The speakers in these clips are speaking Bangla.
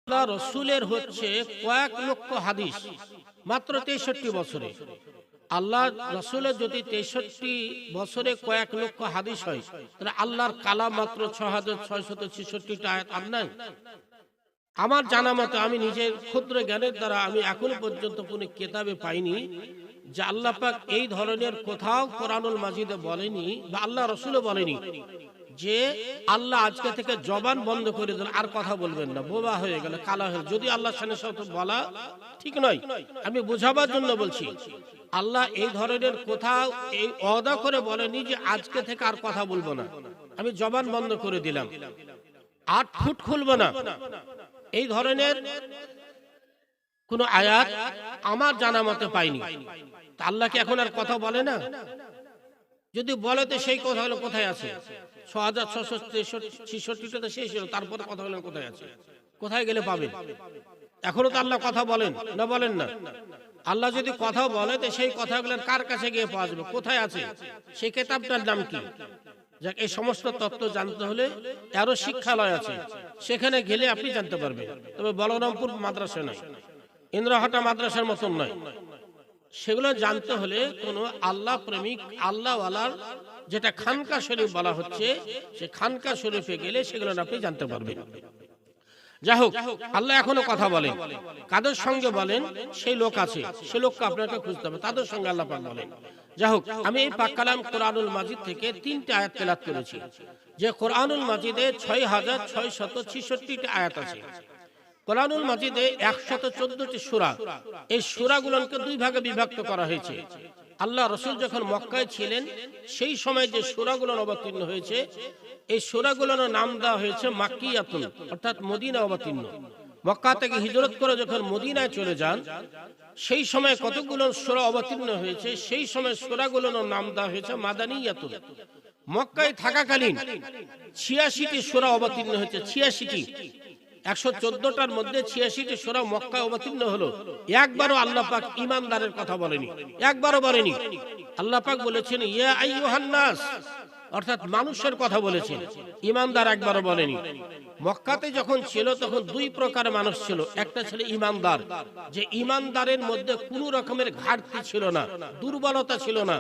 আল্লাহ রসুলের হচ্ছে কয়েক লক্ষ হাদিস মাত্র 63 বছরে। আল্লাহ রসুলের যদি 63 বছরে কয়েক লক্ষ হাদিস হয়, তাহলে আল্লাহর কালাম মাত্র 6666টা আয়াত আর নাই। আমার জানা মতে, আমি নিজের ক্ষুদ্র জ্ঞানের দ্বারা আমি এখনো পর্যন্ত কোনো কিতাবে পাইনি যে আল্লাহ পাক এই ধরনের কোথাও কোরআনুল মাজিদে বলেনি বা আল্লাহ রসুলও বলেনি যে আল্লাহ আজকে থেকে জবান বন্ধ করে দিল, আর কথা বলবেন না, বোবা হয়ে গেল, কালা হয়ে। যদি আল্লাহ সামনে সাথে বলা ঠিক নয়, আমি বোঝাবার জন্য বলছি। আল্লাহ এই ধরনের কোথাও এই ওয়াদা করে বলেনি যে আজকে থেকে আর কথা বলবো না, আমি জবান বন্ধ করে দিলাম, 8 ফুট খুলবো না। এই ধরনের কোন আয়াত আমার জানা মতে পাইনি। আল্লাহ কি এখন আর কথা বলে না? যদি বলে তো সেই কথা হলো কোথায় আছে? 6666টা শেষ হলো, তারপরে কথা বলেন কোথায় আছে? কোথায় গেলে পাবেন? এখনো তো আল্লাহ কথা বলেন না, বলেন না? আল্লাহ যদি কথা বলে তো সেই কথাগুলো কার কাছে গিয়ে পাওয়া যাবে? কোথায় আছে? সেই কিতাবটার নাম কি? যাক, এই সমস্ত তত্ত্ব জানতে হলে আরো শিক্ষালয় আছে, সেখানে গেলে আপনি জানতে পারবেন। তবে বলরামপুর মাদ্রাসা নয়, ইন্দ্রহাটা মাদ্রাসার মতন নয়। সেগুলো জানতে হলে কোন আল্লাহ প্রেমিক আল্লাহওয়ালার যেটা খানকা শরীফ বলা হচ্ছে, সে খানকা শরীফে গেলে সেগুলো আপনি জানতে পারবেন। যাই হোক, আল্লাহ এখনো কথা বলেন। কাদের সঙ্গে বলেন? সেই লোক আছে, সে লোককে আপনাকে খুঁজতে হবে, তাদের সঙ্গে আল্লাহ পাক বলেন। যাই হোক, আমি এই পাক কালাম কোরআনুল মাজিদ থেকে 3টে আয়াত তেলাওয়াত করেছি। যে কোরআনুল মাজিদে 6666টি আয়াত আছে। কোরআনুল মাজিদে 114টি সূরা। এই সূরাগুলোকে 2 ভাগে বিভক্ত করা হয়েছে। আল্লাহ রাসূল যখন মক্কায় ছিলেন সেই সময় যে সূরাগুলো অবতীর্ণ হয়েছে, এই সূরাগুলোর নাম দেওয়া হয়েছে মাক্কিয়াতুন, অর্থাৎ মদিনা অবতীর্ণ। মক্কা থেকে হিজরত করে যখন মদিনায় চলে যান, সেই সময় কতগুলো সূরা অবতীর্ণ হয়েছে, সেই সময় সূরাগুলোর নাম দেওয়া হয়েছে মাদানিয়াতুন। মক্কায় থাকাকালীন 86টি সূরা অবতীর্ণ হয়েছে। 86টি, 114টার মধ্যে 86টি সূরা মক্কায় অবতীর্ণ হলো। একবারও আল্লাহ পাক ঈমানদারের কথা বলেনি, একবারও বলেনি। আল্লাহ পাক বলেছেন ইয়া আইয়ুহান নাস, অর্থাৎ মানুষের কথা বলেছেন, ঈমানদার একবারও বলেনি। মক্কাতে যখন ছিল তখন 2 প্রকার মানুষ ছিল। একটা ছিল ঈমানদার, যে ঈমানদারের মধ্যে কোনো রকমের ঘাটতি ছিল না, দুর্বলতা ছিল না।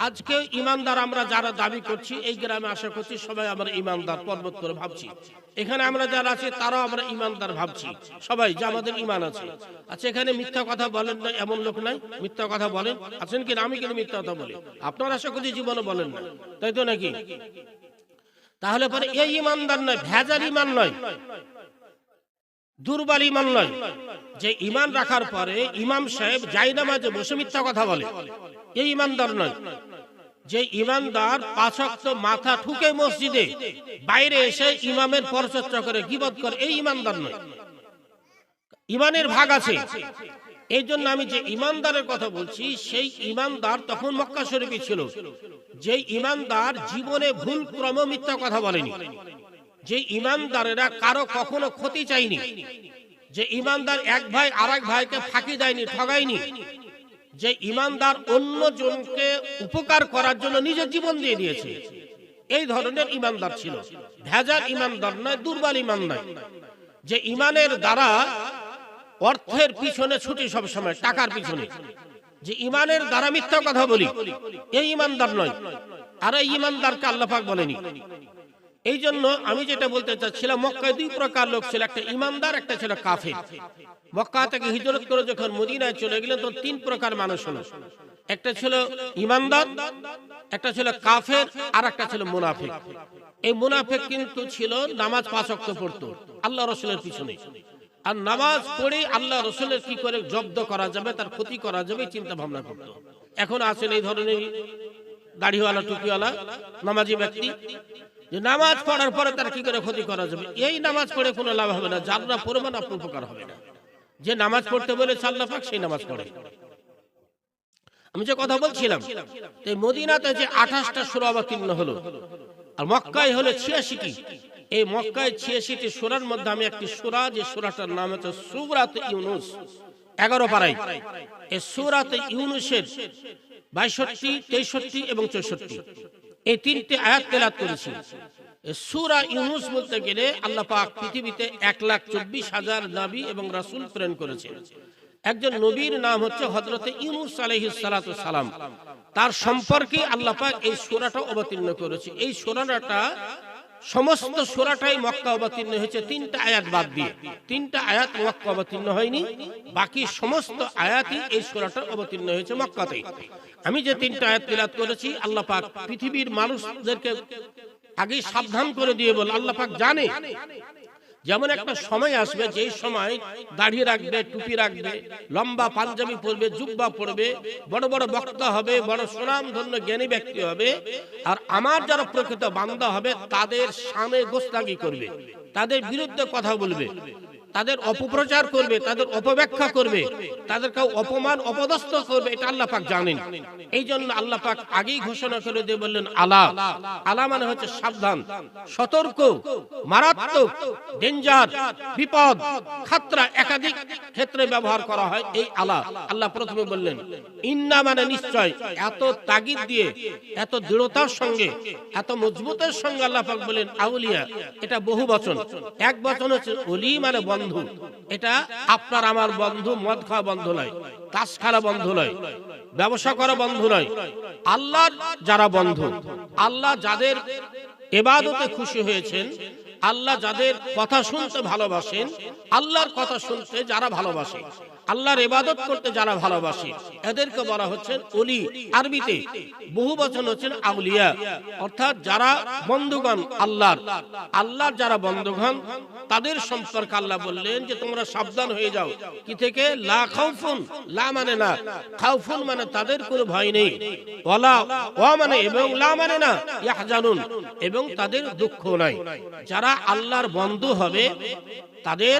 আজকে ঈমানদার আমরা যারা দাবি করছি, এই গ্রামে আশা করছি সবাই আমরা ঈমানদার পর্বত করে ভাবছি। এখানে আমরা যারা আছি তারাও আমরা ঈমানদার ভাবছি, সবাই যে আমাদের ঈমান আছে। আচ্ছা, এখানে মিথ্যা কথা বলেন না এমন লোক নাই? মিথ্যা কথা বলেন আছেন কি? আমি কিন্তু মিথ্যা কথা বলি, আপনারা আশা করছি জীবনে বলেন না, তাই তো নাকি? তাহলে পরে এই ঈমানদার নয়, ভেজাল ঈমান নয়, দুর্বল ঈমান নয়। যে ঈমান রাখার পরে ইমাম সাহেব জায়নামাজে বসে মিথ্যা কথা বলে, এই ঈমানদার নয়। যে ঈমানদার 5 ওয়াক্ত মাথা ঠুকে মসজিদে, বাইরে এসে ইমামের পরচর্চা করে, গীবত করে, এই ঈমানদার নয়। ঈমানের ভাগ আছে। এই জন্য আমি যে ঈমানদারের কথা বলছি, সেই ঈমানদার তখন মক্কা শরীফে ছিল। যে ঈমানদার জীবনে ভুল ক্রম মিথ্যা কথা বলেনি, যে ঈমানদারেরা কারো কখনো ক্ষতি চায়নি, যে ঈমানদার এক ভাই আরেক ভাইকে ফাঁকি দেয়নি, ঠগায়নি, যে ঈমানদার অন্য জনকে উপকার করার জন্য নিজের জীবন দিয়ে দিয়েছে, এই ধরনের ঈমানদার ছিল। ভেজাল ঈমানদার নয়, দুর্বল ঈমান নয়। যে ঈমানের দ্বারা অর্থের পিছনে ছুটি, সব সময় টাকার পিছনে, যে ঈমানের দ্বারা মিথ্যা কথা বলি, এই ঈমানদার নয়। আর এই ঈমানদারকে আল্লাহ পাক বলেনি। এই জন্য আমি যেটা বলতে চাচ্ছিলাম, মক্কায় 2 প্রকার লোক ছিল, একটা ঈমানদার, একটা ছিল কাফের। মক্কা থেকে হিজরত করে যখন মদিনায় চলে গেলেন তখন 3 প্রকার মানুষ হলো। একটা ছিল ঈমানদার, একটা ছিল কাফের, আর একটা ছিল মুনাফিক। এই মুনাফিক কিন্তু ছিল নামাজ 5 ওয়াক্ত পড়তো আল্লাহ রাসূলের পিছনে, আর নামাজ পড়ে আল্লাহ রাসূলের কি করে জব্দ করা যাবে, তার ক্ষতি করা যাবে চিন্তা ভাবনা করতো। এখন আছেন এই ধরনের দাড়িওয়ালা টুপিওয়ালা নামাজি ব্যক্তি, যে নামাজ পড়ার পরে তার কি করে ক্ষতি করা যাবে। এই নামাজ পড়ে কোনো লাভ হবে না, যার পরিমাণ আপনার উপকার হবে না। যে নামাজ পড়তে বলে আল্লাহ পাক সেই নামাজ পড়ে। আমি যে কথা বলছিলাম, এই মদিনাতে যে 28টা সূরা অবতীর্ণ হলো, আর মক্কায় হলো 86টি। এই মক্কায় 86টি সূরার মধ্যে আমি একটি সূরা, যে সূরাটার নাম হচ্ছে সূরাতে ইউনুস, 11 পারায়। এই সূরাতে ইউনুসের 62, 63 এবং 64 এই 3টে আয়াত তেলাওয়াত করেছি। সূরা ইউনূস বলতে গেলে আল্লাহ পাক পৃথিবীতে 1,24,000 নবী এবং রাসূল প্রেরণ করেছেন। একজন নবীর নাম হচ্ছে হযরতে ইউনূস আলাইহিস সালাতু সালাম। তার সম্পর্কে আল্লাহ পাক এই সূরাটা অবতীর্ণ করেছে। এই সূরাটা সমস্ত সূরাটাই মক্কা অবতীর্ণ হয়েছে, 3টা আয়াত বাদ দিয়ে। 3টা আয়াত মক্কা অবতীর্ণ হয়নি, বাকি সমস্ত আয়াতই এই সূরাটা অবতীর্ণ হয়েছে মক্কাতে। আমি যে 3টা আয়াত তিলাওয়াত করেছি, আল্লাহ পাক পৃথিবীর মানুষদেরকে আগে সাবধান করে দিয়ে বল, আল্লাহ পাক জানে যেমন একটা সময় আসবে যেই সময় দাড়ি রাখবে, টুপি রাখবে, লম্বা পাঞ্জাবি পরবে, জুব্বা পরবে, বড় বড় বক্তা হবে, বড় সুনামধন্য জ্ঞানী ব্যক্তি হবে, আর আমার যারা প্রকৃত বান্দা হবে তাদের শানে গোস্তাগি করবে, তাদের বিরুদ্ধে কথা বলবে, তাদের অপপ্রচার করবে, তাদের অপব্যাখ্যা করবে, তাদেরকে অপমান অপদস্থ করবে। এটা আল্লাহ পাক জানেন। এই জন্য আল্লাহ পাক আগেই ঘোষণা করে দিয়ে বললেন আলা। আলা মানে হচ্ছে সাবধান, সতর্ক, মারাত্মক, ডেঞ্জার, বিপদ, খাতরা, একাধিক ক্ষেত্রে ব্যবহার করা হয় এই আলা। আল্লাহ প্রথমে বললেন ইন্না মানে নিশ্চয়, এত তাগিদ দিয়ে, এত দৃঢ়তার সঙ্গে, এত মজবুতের সঙ্গে আল্লাহ পাক বলেন আউলিয়া। এটা বহু বচন, এক বচন হচ্ছে ওলি মানে বন্ধু। এটা আপনার আমার বন্ধু, মদ খাওয়া বন্ধু নয়, তাস খেলা বন্ধু নয়, ব্যবসা করা বন্ধু নয়। আল্লাহর যারা বন্ধু, আল্লাহ যাদের ইবাদতে খুশি হয়েছেন, আল্লাহ যাদের কথা শুনতে ভালোবাসেন, আল্লাহর কথা শুনতে যারা ভালোবাসে, আল্লাহর ইবাদত করতে যারা ভালোবাসে, এদেরকে বলা হচ্ছে ওলি। আরবিতে বহু বচন হচ্ছেন আউলিয়া, অর্থাৎ যারা বন্ধুগণ আল্লাহর। আল্লাহর যারা বন্ধুগণ তাদের সম্পর্কে আল্লাহ বললেন যে তোমরা সাবধান হয়ে যাও কি থেকে? লা খাউফুন, লা মানে না, খাউফুন মানে তাদের কোনো ভয় নেই, ওয়ালা ওয়া মানে এবং, লা মানে না, ইয়াহজানুন এবং তাদের দুঃখ নাই। যারা আল্লাহর বন্ধু হবে তাদের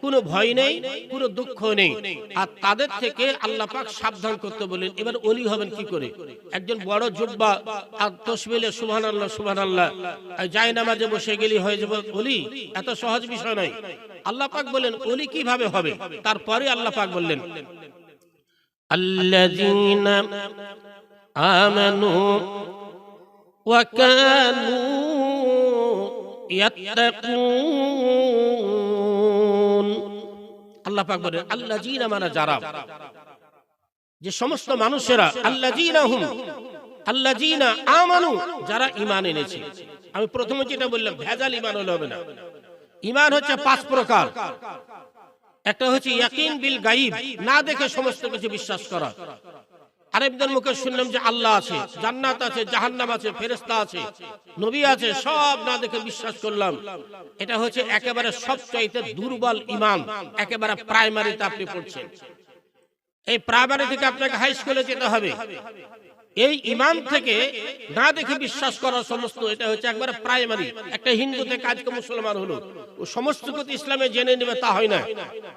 কোনো ভয় নেই, কোনো দুঃখ নেই, আর তাদের থেকে আল্লাহ পাক সাবধান করতে বলেন। এবার ওলি হবেন কি করে? একজন বড় জুব্বা আর তাসবিহে সুবহানাল্লাহ সুবহানাল্লাহ যায় নামাজে বসে গেলি হয়ে যাবে ওলি, এত সহজ বিষয় নয়। আল্লাহ পাক বলেন ওলি কিভাবে হবে। তারপরে আল্লাহ পাক বললেন আল্লাযীনা আমানু ওয়া কানু ইয়াত্তাকুন। আল্লাহ পাক বলেন আল্লাযীনা মানে যারা, যে সমস্ত মানুষেরা, আল্লাযীনা হুম আল্লাযীনা আমানু যারা ঈমান এনেছে। আমি প্রথমে যেটা বললাম ভেজাল ঈমান হলে হবে না। ঈমান হচ্ছে 5 প্রকার। একটা হচ্ছে ইয়াকিন বিল গায়ব, না দেখে সমস্ত কিছু বিশ্বাস করা। আরেকদের মুখে শুনলাম যে আল্লাহ আছে, জান্নাত আছে, জাহান্নাম আছে, ফেরেশতা আছে, নবী আছে, সব না দেখে বিশ্বাস করলাম। এটা হচ্ছে একেবারে সবচাইতে দুর্বল ঈমান, একেবারে প্রাইমারিতে আপনি পড়ছেন। এই প্রাইমারি থেকে আপনাকে হাই স্কুলে যেতে হবে। এই ঈমান থেকে না দেখে বিশ্বাস করা সমস্ত, এটা হচ্ছে একবারে প্রাইমারি। একটা হিন্দুতে কাজকে মুসলমান হলো, ও সমস্ত কিছু ইসলামে জেনে নেবে তা হয় না।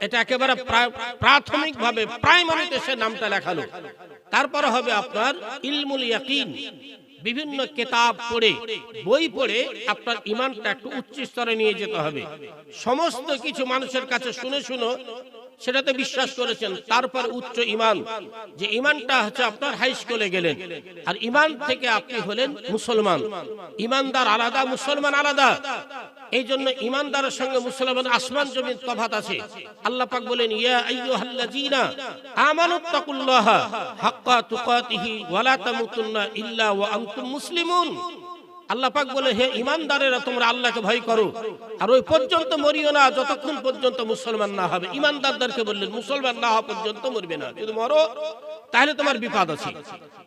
এটা একেবারে প্রাথমিক ভাবে প্রাইমারিতে সে নামটা লেখালো। তারপরে হবে আপনার ইলমুল ইয়াকিন, বিভিন্ন কিতাব পড়ে, বই পড়ে আপনার ঈমানটা একটু উচ্চ স্তরে নিয়ে যেতে হবে। সমস্ত কিছু মানুষের কাছে শুনে শুনে সেটাতে বিশ্বাস করেছেন, তারপর উচ্চ ঈমান, যে ঈমানটা হচ্ছে আপনার হাই স্কুলে গেলেন। আর ঈমান থেকে আপনি হলেন মুসলমান। ঈমানদার আলাদা, মুসলমান আলাদা। এই জন্য ঈমানদারের সঙ্গে মুসলমান আসমান জমিন তফাত আছে। আল্লাহ পাক বলেন ইয়া আইয়ুহাল্লাযীনা আমানুত্তাকুল্লাহা হাক্কা তুকাতিহি ওয়া লা তামুতুন্না ইল্লা ওয়া আনতুম মুসলিমুন। আল্লাহ পাক বলে হে ঈমানদারেরা তোমরা আল্লাহকে ভয় করো, আর ওই পর্যন্ত মরিও না যতক্ষণ পর্যন্ত মুসলমান না হবে। ঈমানদারদেরকে বললেন মুসলমান না হওয়া পর্যন্ত মরবে না, যদি মরো তাহলে তোমার বিপদ আছে।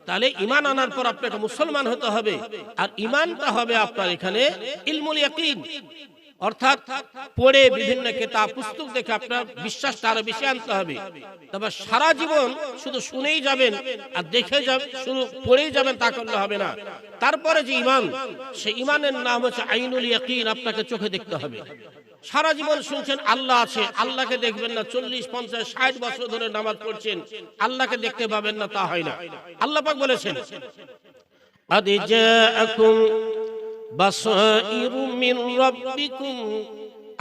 তাহলে ঈমান আনার পর আপনাকে মুসলমান হতে হবে, আর ঈমানটা হবে আপনার এখানে ইলমুল ইয়াকিন, অর্থাৎ পড়ে বিভিন্ন কিতাব পুস্তক দেখে আপনার বিশ্বাসটা আরো বেশি আনতে হবে। তবে সারা জীবন শুধু শুনেই যাবেন আর দেখে যাবেন, শুধু পড়েই যাবেন তা করলে হবে না। তারপরে যে ঈমান, সেই ঈমানের নাম হচ্ছে আইনুল ইয়াকিন, আপনাকে চোখে দেখতে হবে। সারা জীবন শুনছেন আল্লাহ আছে, আল্লাহকে দেখবেন না, 40, 50, 60 বছর ধরে নামাজ পড়ছেন, আল্লাহকে দেখতে পাবেন না, তা হয় না। আল্লাহ পাক বলেছেন আদ জাআকুম বাসাইরু মিন রাব্বিকুম।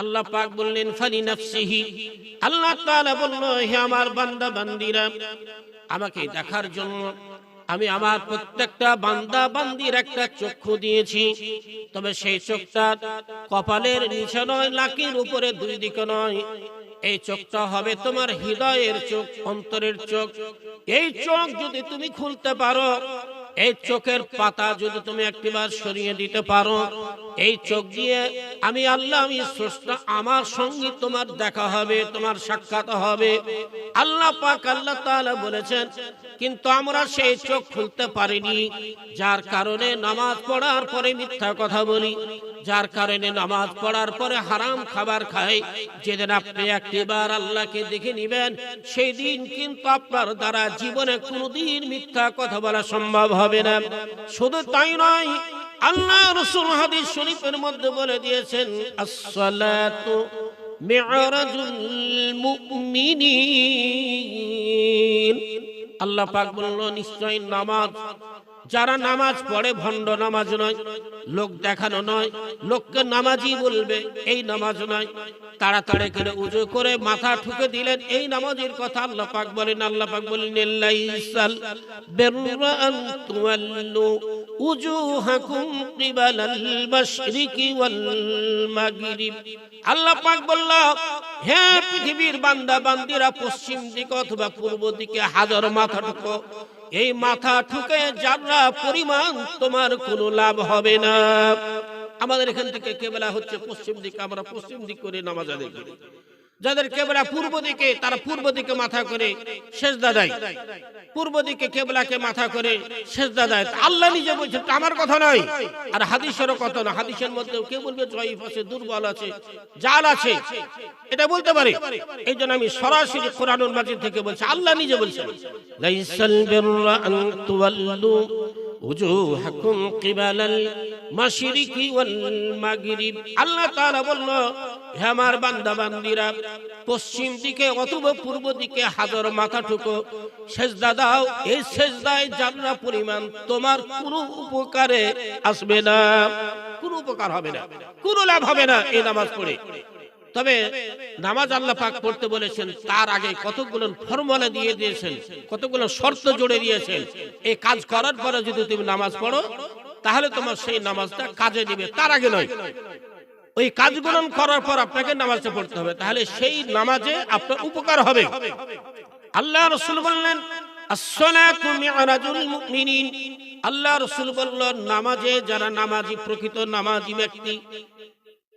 আল্লাহ পাক বললেন ফালি নাফসিহি। আল্লাহ তাআলা বলল হে আমার বান্দা বান্দীরা, আমাকে দেখার জন্য, আমি আমার প্রত্যেকটা বান্দা বান্দির একটা চক্ষু দিয়েছি, তবে সেই চোখটা কপালের নিচে নয়, নাকের উপরে দুই দিকে নয়। এই চোখটা হবে তোমার হৃদয়ের চোখ, অন্তরের চোখ। এই চোখ যদি তুমি খুলতে পারো, এই চোখের পাতা যদি তুমি একটিবার সরিয়ে দিতে পারো, এই চোখ দিয়ে আমি আল্লাহ, আমি স্রষ্টা, আমার সঙ্গে তোমার দেখা হবে, তোমার সাক্ষাৎ হবে। আল্লাহ পাক আল্লাহ তাআলা বলেছেন, কিন্তু আমরা সেই চোখ খুলতে পারিনি, যার কারণে নামাজ পড়ার পরে মিথ্যা কথা বলি, যার কারণে নামাজ পড়ার পরে হারাম খাবার খাই। যেদিন আপনি একটিবার আল্লাহকে দেখে নিবেন, সেই দিন কিন্তু আপনার দ্বারা জীবনে কোনোদিন মিথ্যা কথা বলা সম্ভব হবে না। শুধু তাই নয়, আল্লাহ রাসূল হাদিস শরীফের মধ্যে বলে দিয়েছেন, as-salatu মি'রাজুল মুমিনিন। আল্লাহ পাক বলল, নিশ্চয় নামাজ, যারা নামাজ পড়ে ভণ্ড নামাজ নয়, লোক দেখানো নয়, লোককে নামাজি বলবে, এই নামাজ নয়। তাড়াতাড়ি করে উজু করে মাথা ঠুকে দিলেন, এই নামাজের কথা আল্লাহ পাক বলেন। আল্লাহ পাক বলেন, লাইসাল বিররা আন তুওয়াল্লু উজুহাকুম কিবালাল মাশরিকি ওয়াল মাগরিব। আল্লাহ পাক বলল, হে পৃথিবীর বান্দা বান্দিরা, পশ্চিম দিকে অথবা পূর্ব দিকে হাজার মাথা ঠুকো, এই মাথা ঠুকে যারা পরিমাণ তোমার কোনো লাভ হবে না। আমাদের এখান থেকে কেবলা হচ্ছে পশ্চিম দিকে, আমরা পশ্চিম দিক করে নামাজ আদায় করি। যাদের কেবলা পূর্ব দিকে, তারা পূর্ব দিকে মাথা করে সেজদা দেয়, পূর্ব দিকে কেবলাকে মাথা করে সেজদা দেয়। আল্লাহ নিজে বলছেন, আমার কথা নয়, আর হাদিসেরও কথা না। হাদিসের মধ্যে কেউ বলবে জয়ীফ আছে, দুর্বল আছে, জাল আছে, এটা বলতে পারে। এই জন্য আমি সরাসরি কোরআনুল মাজিদ থেকে বলছি, আল্লাহ নিজে বলছেন, লাইসাল বিররা আন তুওয়াল্লু উজুহাকুম কিবালাল মাশরিকি ওয়াল মাগরিব। আল্লাহ তাআলা বলল, হে আমার বান্দা বান্দিরা, পশ্চিম দিকে অথবা পূর্ব দিকে হাজার মাথা ঠুকো, সেজদা দাও। এই সেজদায় জান্নাত পরিমাণ তোমার কোনো উপকারে আসবে না, কোনো উপকার হবে না, কোনো লাভ হবে না এই নামাজ পড়ে। তবে নামাজ আল্লাহ পাক পড়তে বলেছেন, তার আগে কতগুলো ফর্মুলা দিয়ে দিয়েছেন, কতগুলো শর্ত জুড়ে দিয়েছেন। এই কাজ করার পরে যদি তুমি নামাজ পড়ো, তাহলে তোমার সেই নামাজটা কাজে দিবে, তার আগে নয়। ওই কাজগুলো করার পর আপনাকে নামাজটা পড়তে হবে, তাহলে সেই নামাজে আপনার উপকার হবে। আল্লাহ রাসূল বললেন, as-salatu mi'rajul mu'minin। আল্লাহ রাসূল বললেন, নামাজে যারা নামাজি, প্রকৃত নামাজি ব্যক্তি,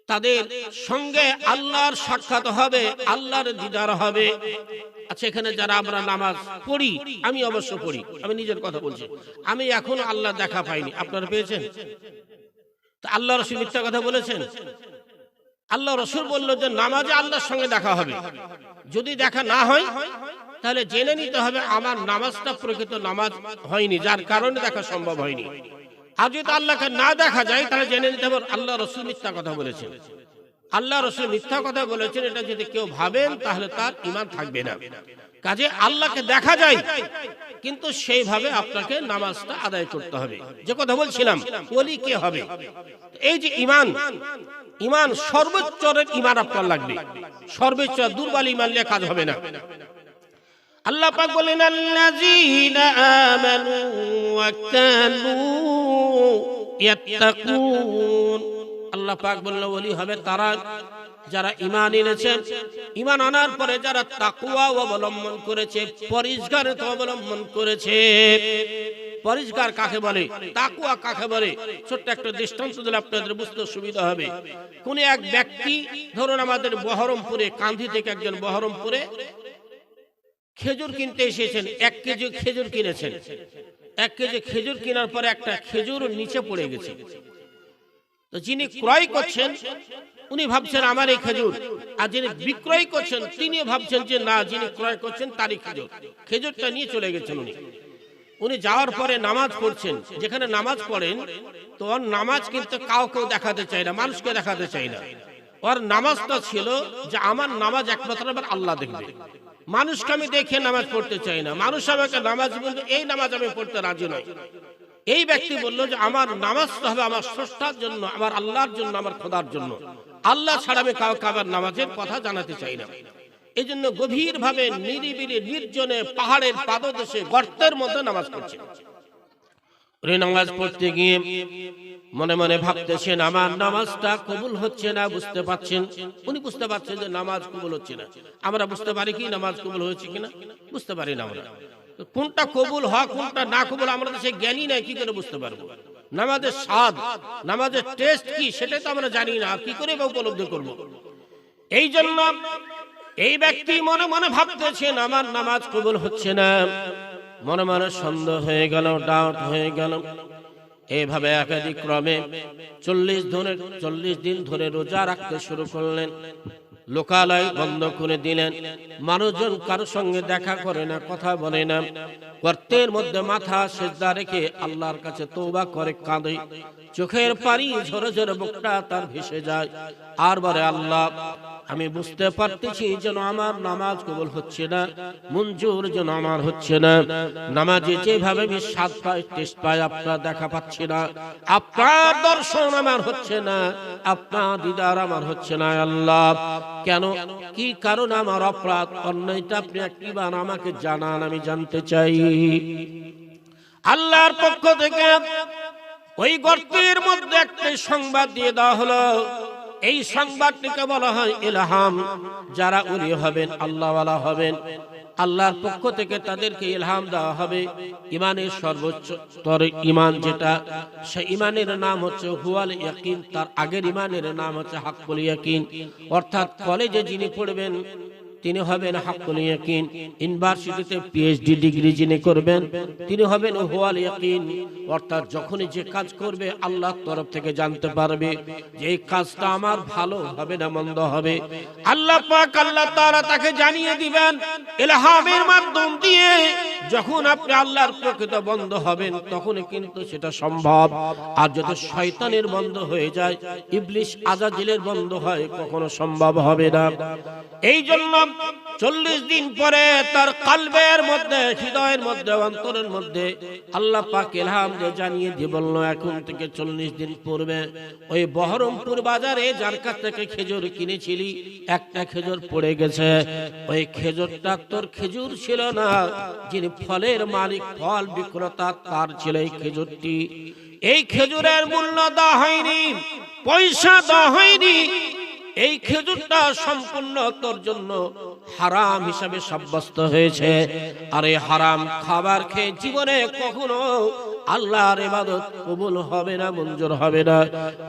তাদের সঙ্গে আল্লাহর সাক্ষাৎ হবে, আল্লাহর দিদার হবে। আচ্ছা, এখানে যারা আমরা নামাজ পড়ি, আমি অবশ্য পড়ি, আমি নিজের কথা বলছি, আমি এখনো আল্লাহ দেখা পাইনি। আপনারা পেয়েছেন? তো আল্লাহ রাসূল মিথ্যা কথা বলেছেন? আল্লাহ রাসূল বলল যে নামাজে আল্লাহর সঙ্গে দেখা হবে। যদি দেখা না হয়, তাহলে জেনে নিতে হবে আমার নামাজটা প্রকৃত নামাজ হয়নি, যার কারণে দেখা সম্ভব হয়নি। আর যদি আল্লাহকে না দেখা যায়, তাহলে জেনে নিতে হবে আল্লাহ রাসূল মিথ্যা কথা বলেছেন। আল্লাহ রাসূল মিথ্যা কথা বলেছেন, এটা যদি কেউ ভাবেন, তাহলে তার ঈমান থাকবে না। কাজে আল্লাহকে দেখা যায়, কিন্তু সেইভাবে আপনাকে নামাজটা আদায় করতে হবে। যে কথা বলছিলাম, ওলি কে হবে? এই যে ঈমান, ঈমান সর্বোচ্চ ঈমান আপনার লাগবে, সর্বোচ্চ। দুর্বল ঈমান নিয়ে কাজ হবে না। আল্লাহ পাক বলেন, আল্লাযীনা আমানু ওয়া কানু ইয়াত্তাকুন। আল্লাহ পাক বললেন, ওলি হবে তারা যারা ঈমান এনেছেন, ঈমান আনার পরে যারা তাকওয়া অবলম্বন করেছে, পরিষ্কারতা অবলম্বন করেছে। পরিষ্কার কাকে বলে, তাকওয়া কাকে বলে, ছোট্ট একটা দৃষ্টান্ত দিলে আপনাদের বুঝতে সুবিধা হবে। কোন এক ব্যক্তি, ধরুন আমাদের বহরমপুরে, কান্ধি থেকে একজন বহরমপুরে খেজুর কিনতে এসেছেন, 1 কেজি খেজুর কিনেছেন। 1 কেজি খেজুর কেনার পরে একটা খেজুর নিচে পড়ে গেছে। তো যিনি ক্রয় করছেন, উনি ভাবছেন আমার এই খেজুর, আর যিনি বিক্রয় করছেন তিনি ভাবছেন যে না, যিনি ক্রয় করছেন তারই খেজুর। খেজুরটা নিয়ে চলে গেছেন উনি যাওয়ার পরে নামাজ পড়ছেন। যেখানে নামাজ পড়েন, তো ওর নামাজ কিন্তু কাউকেও দেখাতে চায় না, মানুষকে দেখাতে চায় না। ওর নামাজটা ছিল যে আমার নামাজ একমাত্র আল্লাহ দেখবে, মানুষকে আমি দেখে নামাজ পড়তে চাই না, মানুষ আমাকে নামাজ বলবে, এই নামাজ আমি পড়তে রাজি নই। এই ব্যক্তি বলল যে আমার নামাজটা হবে আমার স্রষ্টার জন্য, আমার আল্লাহর জন্য, আমার খোদার জন্য। আল্লাহ ছাড়া আমি কাউকে আবার নামাজের কথা জানাতে চাই না। এই জন্য গভীর ভাবে নিরিবিলি নির্জনে পাহাড়ের পাদদেশে গর্তের মধ্যে নামাজ পড়ছে। উনি নামাজ পড়তে গিয়ে মনে মনে ভাবতেছেন আমার নামাজটা কবুল হচ্ছে না। বুঝতে পারছেন, উনি বুঝতে পারছেন যে নামাজ কবুল হচ্ছে না। আমরা বুঝতে পারি কি নামাজ কবুল হয়েছে কিনা? বুঝতে পারি না। আমরা কোনটা কবুল হয় কোনটা না কবুল আমরা তো সেই জ্ঞানী নাই, কি করে বুঝতে পারবো? নামাজের স্বাদ, নামাজের টেস্ট কি সেটাই তো আমরা জানি না, কি করে বা উপলব্ধি করবো? এই জন্য এই ব্যক্তি মনে মনে ভাবতেছেন আমার নামাজ কবুল হচ্ছে না। মনে মনে সন্দেহ হয়ে গেল, ডাউট হয়ে গেল। এইভাবে একাধিক ক্রমে 40 দিন ধরে রোজা রাখতে শুরু করলেন। লোকালয় বন্ধ করে দিলেন। মানুষজন কারোর সঙ্গে দেখা করে না, কথা বলে না। গর্তের মধ্যে মাথা সিজদা রেখে আল্লাহর কাছে তওবা করে কাঁদে। চোখের পানি ঝরে ঝরে বুকটা তার ভেসে যায়। আর বলে আল্লাহ, আমি বুঝতে পারতেছি যেন আমার নামাজ কবুল হচ্ছে না, মঞ্জুর যেন আমার হচ্ছে না। নামাজে যেভাবে আমি স্বাদ পাই, টেস্ট পাই, আপনার দেখা পাচ্ছি না, আপনার দর্শন আমার হচ্ছে না, আপনার দিদার আমার হচ্ছে না। আল্লাহ, কেন, কি কারণ আমার অপরাধ, অন্যায়টা আপনি একবার আমাকে জানান, আমি জানতে চাই। আল্লাহর পক্ষ থেকে ওই গর্তের মধ্যে একটা সংবাদ দিয়ে দেওয়া হলো। এই সংবাদটিকে বলা হয় ইলহাম। যারা ওলি হবেন, আল্লাহওয়ালা হবেন, আল্লাহর পক্ষ থেকে তাদেরকে ইলহাম দেওয়া হবে। ইমানের সর্বোচ্চ স্তরে ইমান যেটা, সেই ইমানের নাম হচ্ছে হুয়াল ইয়াকিন। তার আগের ইমানের নাম হচ্ছে হাক্কুল ইয়াকিন। অর্থাৎ কলেজে যিনি পড়বেন তিনি হবেন হাক্কুল ইয়াকিন। ইউনিভার্সিটিতে পিএইচডি ডিগ্রি যিনি করবেন তিনি হবেন হুয়াল ইয়াকিন। অর্থাৎ যখনই যে কাজ করবে আল্লাহর তরফ থেকে জানতে পারবে যে এই কাজটা আমার ভালো হবে না মন্দ হবে। আল্লাহ পাক, আল্লাহ তাআলা তাকে জানিয়ে দিবেন ইলহামের মাধ্যম দিয়ে। যখন আপনি আল্লাহর প্রকৃত বন্ধু হবেন তখনই কিন্তু সেটা সম্ভব। আর যদি শয়তানের বন্ধু হয়ে যায়, ইবলিস আজাজিলের বন্ধু হয়, কখনো সম্ভব হবে না। এই জন্য 40 দিন পরে তার কলবের মধ্যে, হৃদয়ের মধ্যে, অন্তরের মধ্যে আল্লাহ পাক ইলহাম দিয়ে জানিয়ে দিয়ে বলল, এখন থেকে 40 দিন পূর্বে ওই বহরমপুর বাজারে যার কাছ থেকে খেজুর কিনেছিলি, একটা খেজুর পড়ে গেছে। ওই খেজুরটা তোর খেজুর ছিল না, যিনি ফলের মালিক, ফল বিক্রেতা, তার ছিল এই খেজুরটি। এই খেজুরের মূল্য দেওয়া হয়নি, পয়সা দেওয়া হয়নি। এই খেজুরটা সম্পূর্ণ তোর জন্য হারাম হিসাবে সাব্যস্ত হয়েছে। আর এই হারাম খাবার খেয়ে জীবনে কখনো আল্লাহর ইবাদত কবুল হবে না, মঞ্জুর হবে না।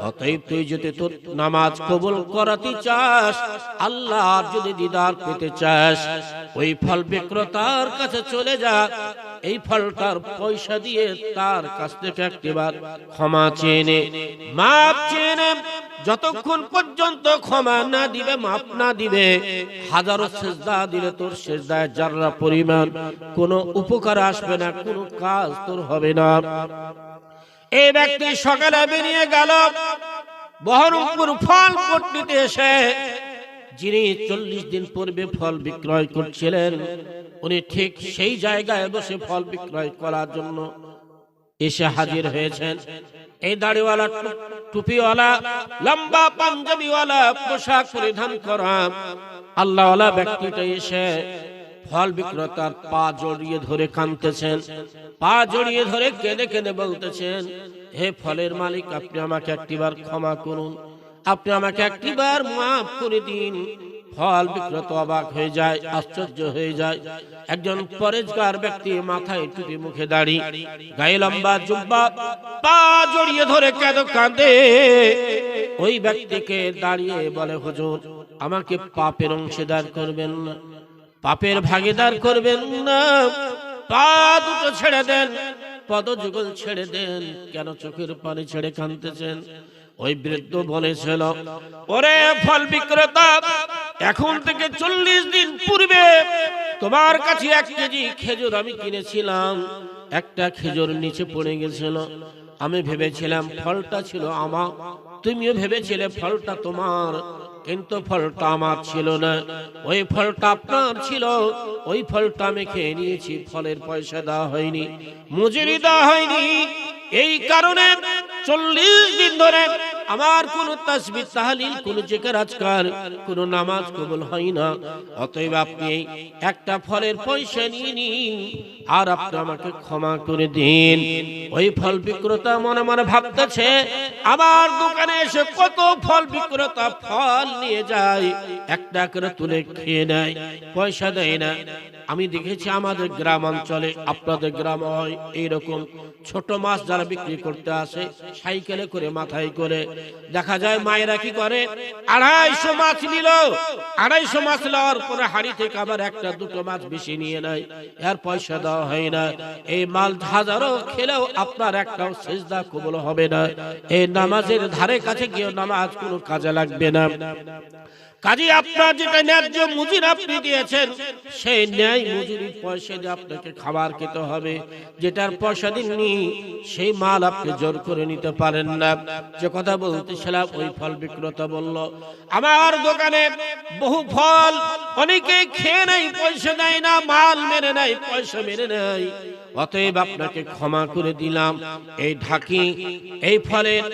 অতএব তুই যদি তোর নামাজ কবুল করাতে চাস, আল্লাহর যদি দিদার পেতে চাস, ওই ফল বিক্রেতার কাছে চলে যা। এই ফলটার পয়সা দিয়ে তার কাছ থেকে একবার ক্ষমা চেয়ে নে, মাপ চেয়ে নে। যতক্ষণ পর্যন্ত ক্ষমা না দিবে, মাপ না দিবে, হাজারো সিজদা দিলে তোর সিজদায় যাররা পরিমাণ কোনো উপকার আসবে না, কোনো কাজ তোর হবে না। এই ব্যক্তি সকালে বেরিয়ে গেল বহরমপুর ফল পট্টিতে এসে যিনি 40 দিন পূর্বে ফল বিক্রয় করছিলেন, উনি ঠিক সেই জায়গায় বসে ফল বিক্রয় করার জন্য এসে হাজির হয়েছেন। এই দাড়িওয়ালা, টুপিওয়ালা, লম্বা পাঞ্জাবিওয়ালা পোশাক পরিধান করা আল্লাহওয়ালা ব্যক্তিটা এসে ফল বিক্রেতার পা জড়িয়ে ধরে কাঁদতেছেন। পা জড়িয়ে ধরে কেঁদে কেঁদে বলতেছেন, হে ফলের মালিক, আপনি আমাকে একটিবার ক্ষমা করুন, আপনি আমাকে একটিবার মাফ করে দিন। ফল বিক্রেতা অবাক হয়ে যায়, আশ্চর্য হয়ে যায়। একজন পরেজগার ব্যক্তি, মাথায় টুপি, মুখে দাড়ি, গায়ে লম্বা জুব্বা, পা জড়িয়ে ধরে কাঁদে। ওই ব্যক্তিকে দাঁড়িয়ে বলে, হুজুর, আমাকে পাপের অংশীদার করবেন না, পাপের ভাগীদার করবেন না, পা দুটো ছেড়ে দেন, পদযুগল ছেড়ে দেন। কেন চোখের পানি ছেড়ে কাঁদতেছেন? ওই বৃদ্ধ বলেছিল, ওরে ফল বিক্রেতা, এখন থেকে 40 দিন পূর্বে তোমার কাছে 1 কেজি খেজুর আমি কিনেছিলাম, একটা খেজুর নিচে পড়ে গেছিল। আমি ভেবেছিলাম ফলটা ছিল আমার, তুমিও ভেবেছিলে ফলটা তোমার, কিন্তু ফলটা আমার ছিল না, ওই ফলটা আপনার ছিল। ওই ফলটা আমি খেয়ে নিয়েছি, ফলের পয়সা দেওয়া হয়নি, মজুরি দেওয়া হয়নি। এই কারণে 40 দিন ধরে আমার কোন তাসবিহ তাহলিল কোন জিকির আজকার কোন নামাজ কবুল হয় না। অতএব আপনি একটা ফলের পয়সা নিয়ে নিন আর আপনি আমাকে ক্ষমা করে দিন। ওই ফল বিক্রেতা মনে মনে ভাবতেছে আমার দোকানে এসে কত ফল বিক্রেতা ফল নিয়ে যায়, একটা করে তুলে খেয়ে নেয়, পয়সা দেয় না। আমি দেখেছি আমাদের গ্রাম অঞ্চলে, আপনাদের গ্রাম হয় এইরকম, ছোট মাছ যারা বিক্রি করতে আসে সাইকেলে করে মাথায় করে, দেখা যায় মায়েরা কি করে 250 মাছ নিল, 250 মাছ নেওয়ার পরে হাড়ি থেকে আবার একটা দুটো মাছ বেশি নিয়ে নেয়, এর পয়সা দেওয়া হয় না। এই মাল হাজারো খেলেও আপনার একটাও সিজদা কবুল হবে না। এই নামাজের ধারে কাছে গিয়ে নামাজ কোনো কাজে লাগবে না। কাজী আপনার যেটা ন্যায্য মজুরি আপনি দিয়েছেন, সেই ন্যায় মজুরির পয়সা দিয়ে আপনাকে খাবার খেতে হবে। যেটার পয়সা দিননি সেই মাল আপনি জোর করে নিতে পারেন না। যে কথা বলতেছিলাম, ওই ফল বিক্রেতা বলল আমার দোকানে বহু ফল অনেকে খেয়ে নেয়, পয়সা দেয় না, মাল মেরে নেয়, পয়সা মেরে নেয়। অতএব আপনাকে ক্ষমা করে দিলাম। এই ঢাকি, এই ফলের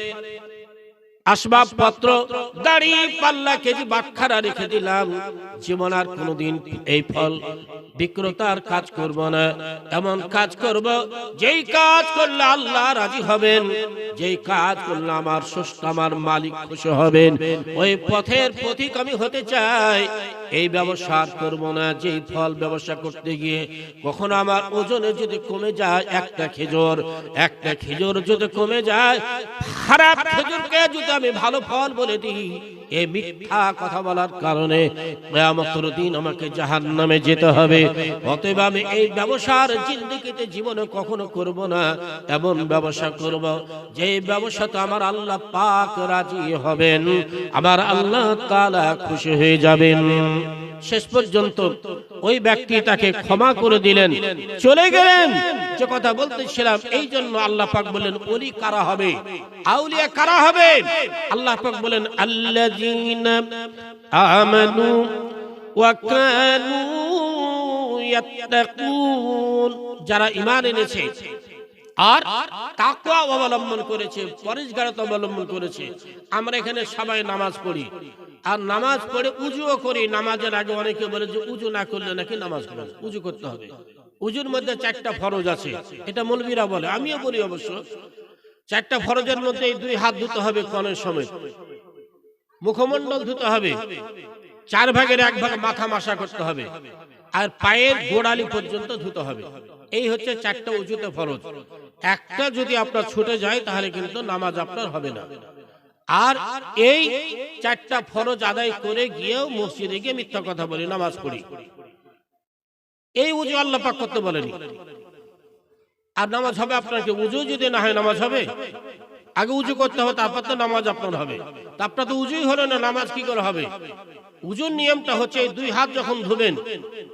আসবাবপত্র, দাড়ি, পাল্লা, কেজি, বাটখারা রেখে দিলাম। জীবন আর কোনদিন এই ফল বিক্রেতার কাজ করব না। এমন কাজ করব যেই কাজ করলে আল্লাহ রাজি হবেন, যেই কাজ করলে আমার স্রষ্টা আমার মালিক খুশি হবেন। ওই পথের পথিক আমি হতে চাই। এই ব্যবসা করব না যেই ফল ব্যবসা করতে গিয়ে কখনো আমার ওজনে যদি কমে যায়, একটা খেজুর যদি কমে যায়, খারাপ খেজুরকে যদি আমি ভালো ফল বলে দিই, এই মিথ্যা কথা বলার কারণে কিয়ামতের দিন আমাকে জাহান্নামে যেতে হবে। অতএব আমি এই ব্যবসার জিন্দেগিতে জীবনে কখনো করব না। এমন ব্যবসা করব যে ব্যবসাতে আমার আল্লাহ পাক রাজি হবেন, আমার আল্লাহ তাআলা খুশি হয়ে যাবেন। শেষ পর্যন্ত ওই ব্যক্তি তাকে ক্ষমা করে দিলেন, চলে গেলেন। যে কথা বলতেছিলাম, এই জন্য আল্লাহ পাক বলেন ওলি কারা হবে, আউলিয়া কারা হবে। আল্লাহ পাক বলেন আল্লাযীনা আমানু ওয়া কানু ইয়াত্তাকুন, যারা ঈমান এনেছে আর তাকওয়া অবলম্বন করেছে, পরহেজগারিতা অবলম্বন করেছে। আমরা এখানে সবাই নামাজ পড়ি, আর নামাজ পড়ে উজুও করি। নামাজের আগে অনেকে বলে যে উজু না করলে নাকি নামাজ হবে না, উজু করতে হবে। উজুর মধ্যে 4টা ফরজ আছে, এটা মৌলবীরা বলে, আমিও বলি অবশ্য। 4টা ফরজের মধ্যে 2 হাত ধুতে হবে কনের সমেত, মুখমণ্ডল ধুতে হবে, 4 ভাগের 1 ভাগ মাথা মাসা করতে হবে, আর পায়ের গোড়ালি পর্যন্ত ধুতে হবে। এই হচ্ছে 4টা উজুতে ফরজ। একটা যদি আপনার ছুটে যায় তাহলে কিন্তু নামাজ আপনার হবে না। আর এই 4টা ফরজ আদায় করে গিয়েও মসজিদে গিয়ে মিথ্যা কথা বলি, নামাজ পড়ি, এই উজু আল্লাহ পাক করতে বলেনি। আর নামাজ হবে আপনার কি? উজু যদি না হয় নামাজ হবে? আগে উজু করতে হবে, তারপর তো নামাজ আপনার হবে। তা আপনার তো উজুই হলো না, নামাজ কি করে হবে? উজুর নিয়মটা হচ্ছে 2 হাত যখন ধুবেন,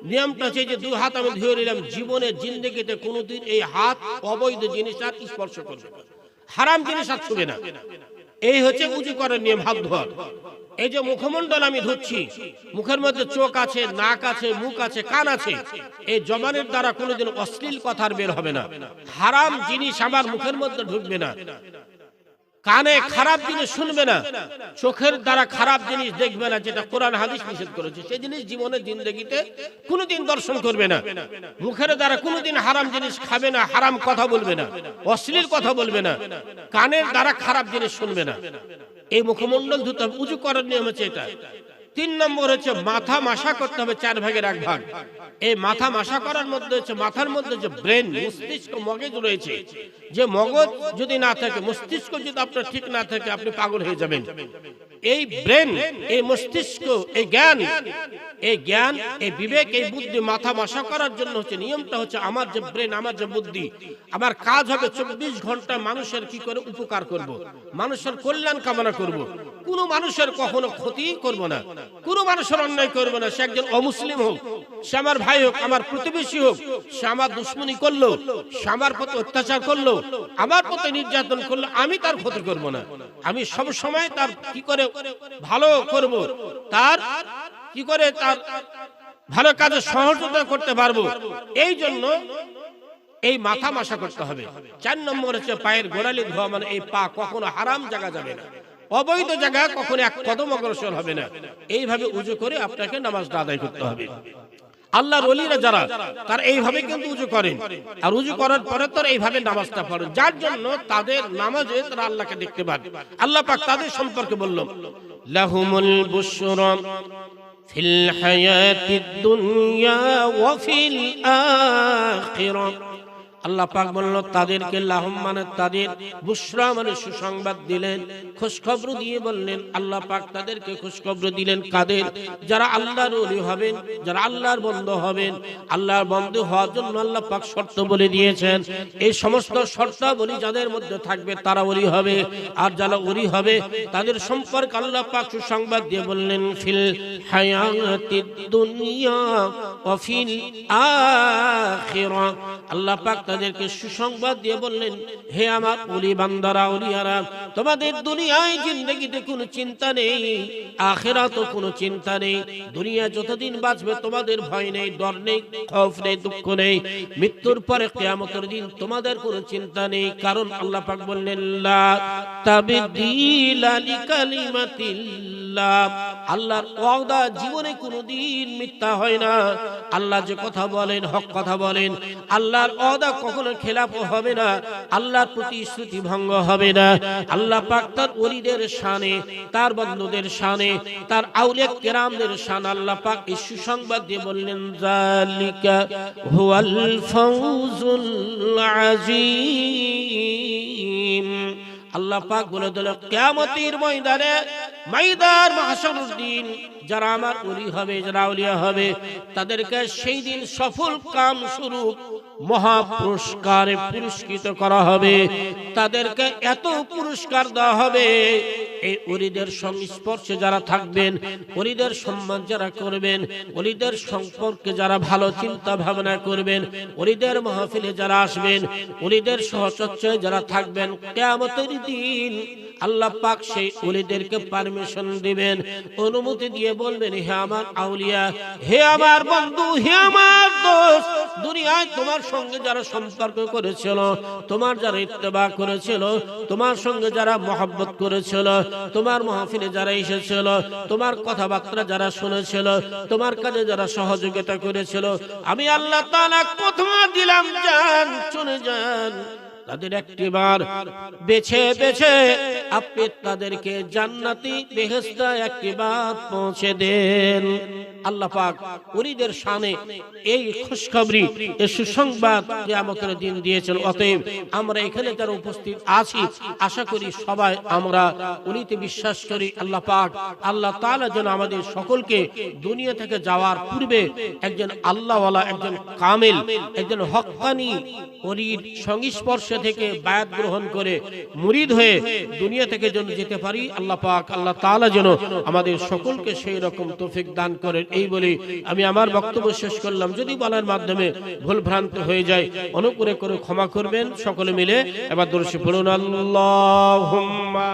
নিয়মটা হচ্ছে যে 2 হাত আমি ধুয়ে নিলাম, জীবনের জিন্দেগিতে কোনোদিন এই হাত অবৈধ জিনিস আর স্পর্শ করবে না, হারাম জিনিস আর ছুবে না। এই হচ্ছে উজু করার নিয়ম, হাত ধোয়ার। এই যে মুখমণ্ডল আমি ধুচ্ছি, মুখের মধ্যে চোখ আছে, নাক আছে, মুখ আছে, কান আছে, এই জবানের দ্বারা কোনোদিন অশ্লীল কথা বের হবে না, হারাম জিনিস আমার মুখের মধ্যে ঢুকবে না, কানে খারাপ জিনিস শুনবে না, চোখের দ্বারা খারাপ জিনিস দেখবে না, যেটা কোরআন হাদিস নিষেধ করেছে সেই জিনিস জীবনের জিন্দেগিতে কোনোদিন দর্শন করবে না। মুখের দ্বারা কোনোদিন হারাম জিনিস খাবে না, হারাম কথা বলবে না, অশ্লীল কথা বলবে না, কানের দ্বারা খারাপ জিনিস শুনবে না। এই মুখমণ্ডল ধুতে হবে, উজু করার নিয়ম হচ্ছে এটা। 3 নম্বর হচ্ছে মাথা মাসা করতে হবে 4 ভাগের 1 ভাগ। এই মাথা মাসা করার মধ্যে হচ্ছে মাথার মধ্যে যে ব্রেন, মস্তিষ্ক, মগজ রয়েছে, যে মগজ যদি না থাকে, মস্তিষ্ক যদি আপনার ঠিক না থাকে, আপনি পাগল হয়ে যাবেন। এই ব্রেন, এই মস্তিষ্ক, এই জ্ঞান, এই বিবেক, এই বুদ্ধি মাথা মাসা করার জন্য হচ্ছে নিয়মটা হচ্ছে আমার যে ব্রেন, আমার যে বুদ্ধি, আমার কাজ হবে 24 ঘন্টা মানুষের কি করে উপকার করব, মানুষের কল্যাণ কামনা করব, কোন মানুষের কখনো ক্ষতি করব না, কোন মানুষের অন্যায় করব না। সে একজন অমুসলিম হোক, সে আমার ভাই হোক, আমার প্রতিবেশী হোক, সে আমার দুশ্মনী করলো, সে আমার প্রতি অত্যাচার করলো, আমার প্রতি নির্যাতন করলো, আমি তার ক্ষতি করব না। আমি সব সময় তার কি করে ভালো করব, তার কি করে তার ভালো কাজে সহযোগিতা করতে পারবো। এই জন্য এই মাথা মাসা করতে হবে। 4 নম্বর হচ্ছে পায়ের গোড়ালি ধোয়া, মানে এই পা কখনো হারাম জায়গা যাবে না, অবৈধ জায়গা কখনো এক কদম অগ্রসর হবে না। এইভাবে উজু করে আপনাকে নামাজটা আদায় করতে হবে। আল্লাহর ওলিরা যারা তারা এইভাবে কিন্তু উজু করেন, আর উজু করার পরে তো এইভাবে নামাজটা পড়েন, যার জন্য তাদের নামাজে তারা আল্লাহকে দেখতে পান। আল্লাহ পাক তাদের সম্পর্কে বললেন, লাহুমুল বুশরা ফিল হায়াতিদ দুনিয়া ওয়া ফিল আখিরাহ। আল্লাহ পাক বলল তাদেরকে লাহুম মানে তাদের, বুশরা মানে সুসংবাদ দিলেন, খুশখবর দিয়ে বললেন। আল্লাহ পাক তাদেরকে খুশখবর দিলেন কাদের? যারা আল্লাহর ওলি হবেন, যারা আল্লাহর বন্ধু হবেন। আল্লাহর বন্ধু হওয়ার জন্য আল্লাহ পাক শর্ত বলে দিয়েছেন। এই সমস্ত শর্তাবলী যাদের মধ্যে থাকবে তারা ওলি হবে, আর যারা ওলি হবে তাদের সম্পর্কে আল্লাহ পাক সুসংবাদ দিয়ে বললেন, ফিল হায়াতিদ দুনিয়া ওয়া ফিল আখিরাহ। আল্লাহ পাক তাদেরকে সুসংবাদ দিয়ে বললেন, হে আমার ওলি বান্দারা, ওলিয়ারা, তোমাদের দুনিয়ায় জিন্দেগিতে কোনো চিন্তা নেই, আখিরাতে কোনো চিন্তা নেই। দুনিয়া যতদিন বাঁচবে তোমাদের ভয় নেই, ডর নেই, খৌফ নেই, দুঃখ নেই। মৃত্যুর পরে কিয়ামতের দিন তোমাদের কোনো চিন্তা নেই। কারণ আল্লাহ পাক বললেন, লা তাবদীলা লিকালিমাতিল্লাহ। আল্লাহর ওয়াদা জীবনে কোনোদিন মিথ্যা হয় না। আল্লাহ যে কথা বলেন হক কথা বলেন। আল্লাহর ওয়াদা কখনো খেলাফ হবে না, আল্লাহর প্রতিশ্রুতি ভঙ্গ হবে না। আল্লাহ পাক তার ওলিদের শানে, তার বন্ধুদের শানে, তার আউলিয়া কেরামদের শানে আল্লাহ পাক এই সুসংবাদ দিয়ে বললেন, যালিকা হুয়াল ফাউজুল আযীম। আল্লাহ পাক বলে দিল, কিয়ামতের ময়দানে, ময়দান মাহশরের দিন যারা আমার ওলি হবে, যারা আউলিয়া হবে, তাদেরকে সেই দিন সফল কাম স্বরূপ মহা পুরস্কারে পুরস্কৃত করা হবে। তাদেরকে এত পুরস্কার দেওয়া হবে, এই ওলিদের সংস্পর্শে যারা থাকবেন, ওলিদের সম্মান যারা করবেন, ওলিদের সম্পর্কে যারা ভালো চিন্তা ভাবনা করবেন, ওলিদের মাহফিলে যারা আসবেন, ওলিদের সহচর্যায় যারা থাকবেন, কিয়ামতের দিন আল্লাহ পাক সেই ওলিদেরকে পারমিশন দিবেন, অনুমতি দিয়ে বলবেন, হে আমার আউলিয়া, হে আমার বন্ধু, হে আমার দোস্ত, দুনিয়ায় তোমার সঙ্গে যারা সম্পর্ক করেছিল, তোমার যারা ইত্তেবা করেছিল, তোমার সঙ্গে যারা মহব্বত করেছিল, তোমার মাহফিলে যারা এসেছিল, তোমার কথাবার্তা যারা শুনেছিল, তোমার কাজে যারা সহযোগিতা করেছিল, আমি আল্লাহ তাআলা কথা দিলাম, যান চলে যান। তাদের একটিবার বেছে বেছে আপনি তাদেরকে জান্নাতি বেহেশতে একটিবার পৌঁছে দেন। আল্লাহ পাক ওলিদের শানে এই খুশখবরি, এই সুসংবাদ কিয়ামতের দিন দিয়েছেন। অতএব আমরা এখানে যারা উপস্থিত আছি, আশা করি সবাই আমরা ওলিতে বিশ্বাস করি। আল্লাহ পাক, আল্লাহ তাআলা যেন আমাদের সকলকে দুনিয়া থেকে যাওয়ার পূর্বে একজন আল্লাহওয়ালা, একজন কামিল, একজন হক্কানি ওলির সংস্পর্শ থেকে বায়াত গ্রহণ করে মুরিদ হয়ে দুনিয়া থেকে যেন যেতে পারি। আল্লাহ পাক, আল্লাহ তাআলা যেন আমাদের সকলকে সেই রকম তৌফিক দান করেন। এই বলে আমি আমার বক্তব্য শেষ করলাম। যদি বলার মাধ্যমে ভুল ভ্রান্তি হয়ে যায়, অনুগ্রহ করে ক্ষমা করবেন। সকলে মিলে এবার দরুদ পড়ুন, আল্লাহুম্মা